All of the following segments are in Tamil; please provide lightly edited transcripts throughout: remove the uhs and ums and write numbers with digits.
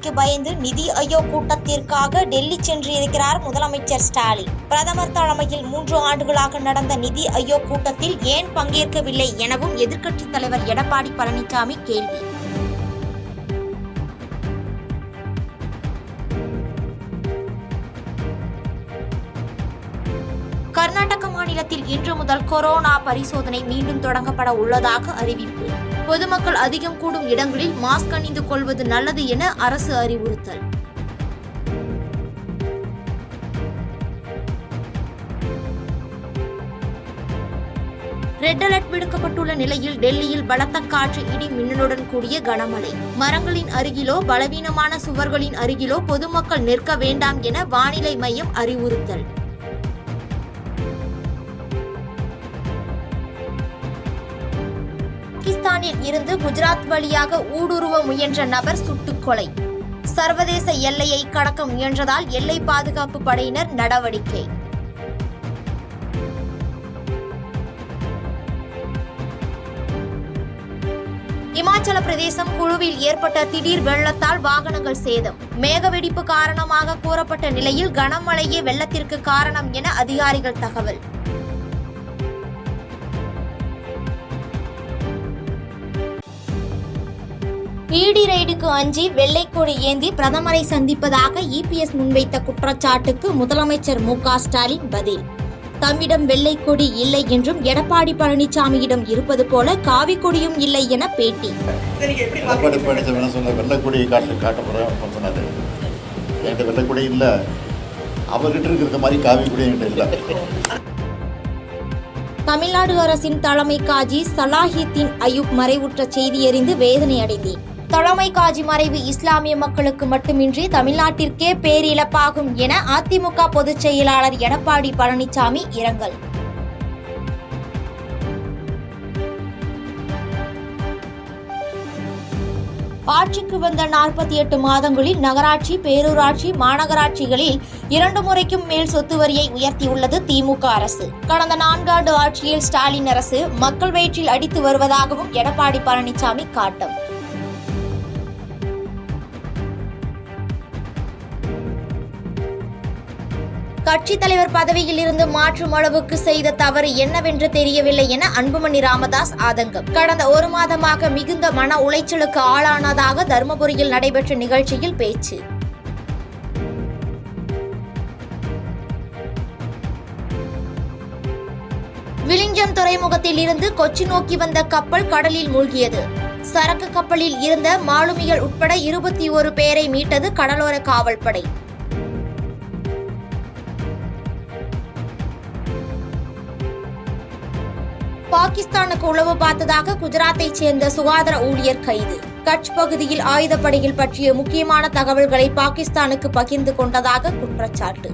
தண்டனைக்கு பயந்து நிதி ஆயோக் கூட்டத்திற்காக டெல்லி சென்றிருக்கிறார் முதலமைச்சர் ஸ்டாலின். பிரதமர் தலைமையில் 3 ஆண்டுகளாக நடந்த நிதி ஆயோக் கூட்டத்தில் ஏன் பங்கேற்கவில்லை எனவும் எதிர்க்கட்சித் தலைவர் எடப்பாடி பழனிசாமி கேள்வி. கர்நாடக மாநிலத்தில் இன்று முதல் கொரோனா பரிசோதனை மீண்டும் தொடங்கப்பட உள்ளதாக அறிவிப்பு. பொதுமக்கள் அதிகம் கூடும் இடங்களில் மாஸ்க் அணிந்து கொள்வது நல்லது என அரசு அறிவுறுத்தல். ரெட் அலர்ட் விடுக்கப்பட்டுள்ள நிலையில் டெல்லியில் பலத்த காற்று, இடி மின்னலுடன் கூடிய கனமழை. மரங்களின் அருகிலோ பலவீனமான சுவர்களின் அருகிலோ பொதுமக்கள் நிற்க வேண்டாம் என வானிலை மையம் அறிவுறுத்தல். பாகிஸ்தானில் இருந்து குஜராத் வழியாக ஊடுருவ முயன்ற நபர் சுட்டுக் கொலை. சர்வதேச எல்லையை கடக்க முயன்றதால் எல்லை பாதுகாப்பு படையினர் நடவடிக்கை. இமாச்சல பிரதேசம் குழுவில் ஏற்பட்ட திடீர் வெள்ளத்தால் வாகனங்கள் சேதம். மேகவெடிப்பு காரணமாக கூறப்பட்ட நிலையில் கனமழையே வெள்ளத்திற்கு காரணம் என அதிகாரிகள் தகவல். இடி ரெய்டுக்கு அஞ்சி வெள்ளைக்கொடி ஏந்தி பிரதமரை சந்திப்பதாக இபிஎஸ் முன்வைத்த குற்றச்சாட்டுக்கு முதலமைச்சர் மு.க. ஸ்டாலின் பதில். தம்மிடம் வெள்ளைக்கொடி இல்லை என்றும் எடப்பாடி பழனிசாமியிடம் இருப்பது போல காவி கொடியும் இல்லை என பேட்டி. வெள்ளைக்கொடி காட்டப்படுறாரு, வெள்ளைக்கொடி இல்ல, அவர்கிட்ட இருக்கிற மாதிரி காவி கொடி இல்ல. தமிழ்நாடு அரசின் தலைமை காஜி சலாஹித்தீன் அயூப் மறைவுற்ற செய்தி அறிந்து வேதனை அடைந்தேன். தலைமை காஜி மறைவு இஸ்லாமிய மக்களுக்கு மட்டுமின்றி தமிழ்நாட்டிற்கே பேரிழப்பாகும் என அதிமுக பொதுச் செயலாளர் எடப்பாடி பழனிசாமி இரங்கல். ஆட்சிக்கு வந்த 48 மாதங்களில் நகராட்சி, பேரூராட்சி, மாநகராட்சிகளில் 2 முறைக்கும் மேல் சொத்து வரியை உயர்த்தியுள்ளது திமுக அரசு. கடந்த 4 ஆண்டு ஆட்சியில் ஸ்டாலின் அரசு மக்கள் வயிற்றில் அடித்து வருவதாகவும் எடப்பாடி பழனிசாமி காட்டம். கட்சித் தலைவர் பதவியில் இருந்து மாற்றும் அளவுக்கு செய்த தவறு என்னவென்று தெரியவில்லை என அன்புமணி ராமதாஸ் ஆதங்கம். கடந்த 1 மாதமாக மிகுந்த மன உளைச்சலுக்கு ஆளானதாக தருமபுரியில் நடைபெற்ற நிகழ்ச்சியில் பேச்சு. விலிங்கம் துறைமுகத்தில் இருந்து கொச்சி நோக்கி வந்த கப்பல் கடலில் மூழ்கியது. சரக்கு கப்பலில் இருந்த மாலுமிகள் உட்பட 21 பேரை மீட்டது கடலோர காவல்படை. பாகிஸ்தானுக்கு உளவு பார்த்ததாக குஜராத்தைச் சேர்ந்த சுகாதார ஊழியர் கைது. கட்ச் பகுதியில் ஆயுதப்படையில் பற்றிய முக்கியமான தகவல்களை பாகிஸ்தானுக்கு பகிர்ந்து கொண்டதாக குற்றச்சாட்டு.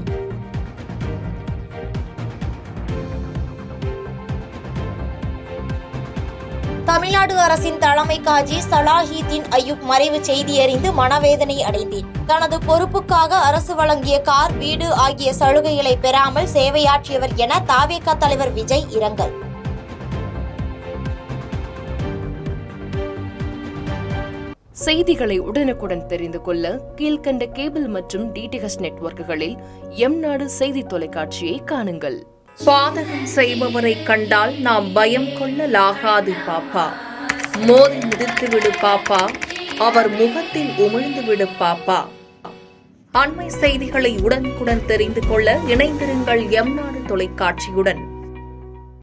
தமிழ்நாடு அரசின் தலைமை காஜி சலாஹித்தீன் அயூப் மறைவு செய்தி அறிந்து மனவேதனை அடைந்தேன். தனது பொறுப்புக்காக அரசு வழங்கிய கார், வீடு ஆகிய சலுகைகளை பெறாமல் சேவையாற்றியவர் என தவேக தலைவர் விஜய் இரங்கல். செய்திகளை உடனுக்குடன் தெரிந்து கொள்ள கீழ்கண்ட கேபிள் மற்றும் டிடிஎச் நெட்வொர்க்குகளில் எம்நாடு செய்தி தொலைக்காட்சியை காணுங்கள். பாதகம் செய்பவரை கண்டால் நாம் பயம் கொள்ளலாகாது பாப்பா. மோதி மிதித்து விடு பாப்பா, அவர் முகத்தில் உமிழ்ந்து விடு பாப்பா. அண்மை செய்திகளை உடனுக்குடன் தெரிந்து கொள்ள இணைந்திருங்கள் எம்நாடு தொலைக்காட்சியுடன்.